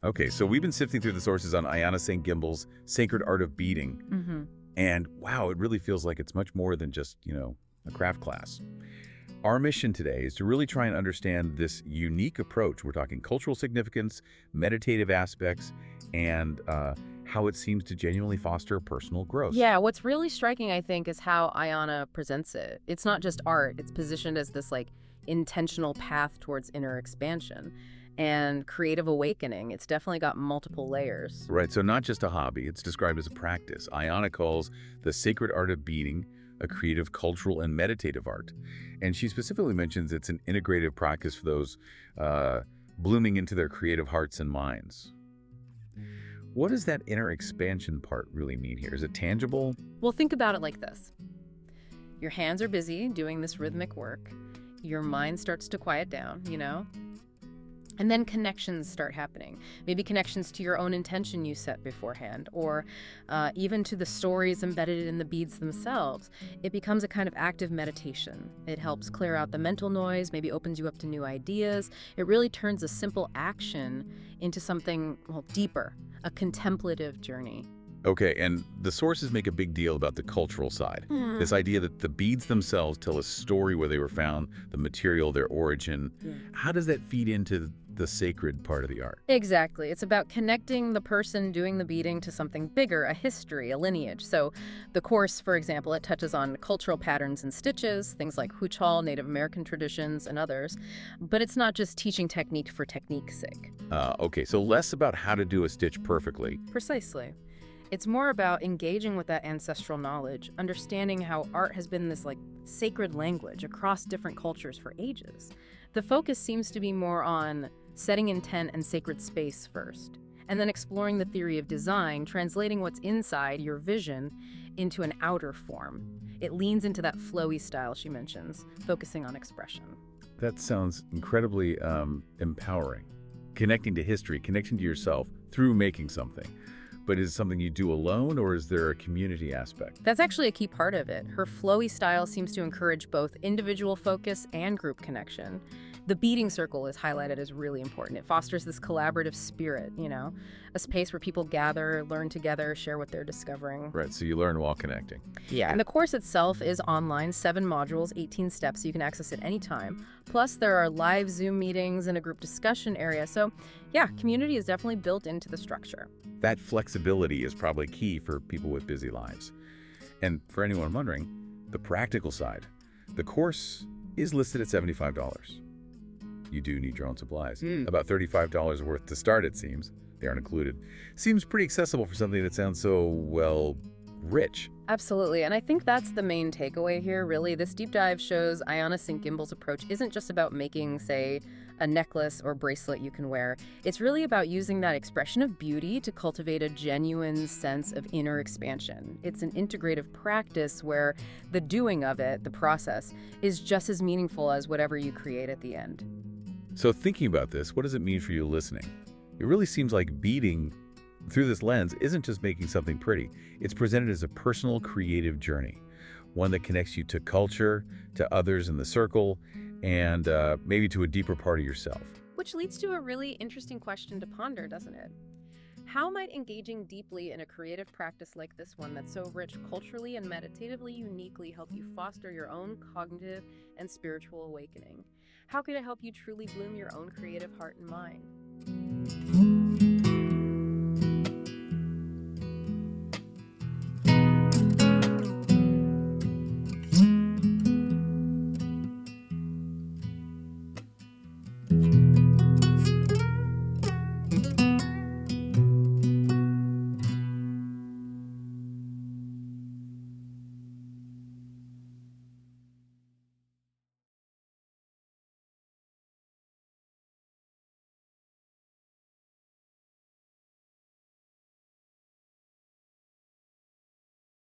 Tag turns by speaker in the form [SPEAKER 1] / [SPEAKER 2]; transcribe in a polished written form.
[SPEAKER 1] Okay, so we've been sifting through the sources on Aiyana Saint Gimbel's Sacred Art of Beading,
[SPEAKER 2] Hmm.
[SPEAKER 1] and wow, it really feels like it's much more than just, a craft class. Our mission today is to really try and understand this unique approach. We're talking cultural significance, meditative aspects, and how it seems to genuinely foster personal growth.
[SPEAKER 2] Yeah, what's really striking, I think, is how Ayana presents it. It's not just art, it's positioned as this intentional path towards inner expansion and creative awakening. It's definitely got multiple layers.
[SPEAKER 1] Right, so not just a hobby, it's described as a practice. Aiyana calls the sacred art of beading a creative, cultural, and meditative art. And she specifically mentions it's an integrative practice for those uh, blooming into their creative hearts and minds. What does that inner expansion part really mean here? Is it tangible?
[SPEAKER 2] Well, think about it like this. Your hands are busy doing this rhythmic work. Your mind starts to quiet down. And then connections start happening. Maybe connections to your own intention you set beforehand, or even to the stories embedded in the beads themselves. It becomes a kind of active meditation. It helps clear out the mental noise, maybe opens you up to new ideas. It really turns a simple action into something, well, deeper, a contemplative journey.
[SPEAKER 1] Okay, and the sources make a big deal about the cultural side. This idea that the beads themselves tell a story where they were found, the material, their origin.
[SPEAKER 2] Yeah.
[SPEAKER 1] How does that feed into the sacred part of the art?
[SPEAKER 2] Exactly. It's about connecting the person doing the beading to something bigger, a history, a lineage. So the course, for example, it touches on cultural patterns and stitches, things like huchal, Native American traditions, and others. But it's not just teaching technique for technique's sake.
[SPEAKER 1] Okay, so less about how to do a stitch perfectly.
[SPEAKER 2] Precisely. It's more about engaging with that ancestral knowledge, understanding how art has been this sacred language across different cultures for ages. The focus seems to be more on setting intent and sacred space first, and then exploring the theory of design, translating what's inside your vision into an outer form. It leans into that flowy style she mentions, focusing on expression.
[SPEAKER 1] That sounds incredibly empowering. Connecting to history, connecting to yourself through making something. But is it something you do alone, or is there a community aspect?
[SPEAKER 2] That's actually a key part of it. Her flowy style seems to encourage both individual focus and group connection. The beading circle is highlighted as really important. It fosters this collaborative spirit, a space where people gather, learn together, share what they're discovering.
[SPEAKER 1] Right, so you learn while connecting.
[SPEAKER 2] Yeah. And the course itself is online, 7 modules, 18 steps, so you can access it anytime. Plus, there are live Zoom meetings and a group discussion area. So, yeah, community is definitely built into the structure.
[SPEAKER 1] That flexibility is probably key for people with busy lives. And for anyone wondering, the practical side, the course is listed at $75. You do need your own supplies. About $35 worth to start, it seems. They aren't included. Seems pretty accessible for something that sounds so, well, rich.
[SPEAKER 2] Absolutely, and I think that's the main takeaway here, really. This deep dive shows Aiyana Saint Gimbel's approach isn't just about making, say, a necklace or bracelet you can wear. It's really about using that expression of beauty to cultivate a genuine sense of inner expansion. It's an integrative practice where the doing of it, the process, is just as meaningful as whatever you create at the end.
[SPEAKER 1] So thinking about this, what does it mean for you listening? It really seems like beading through this lens isn't just making something pretty. It's presented as a personal, creative journey, one that connects you to culture, to others in the circle, and maybe to a deeper part of yourself.
[SPEAKER 2] Which leads to a really interesting question to ponder, doesn't it? How might engaging deeply in a creative practice like this one that's so rich culturally and meditatively uniquely help you foster your own cognitive and spiritual awakening? How could it help you truly bloom your own creative heart and mind?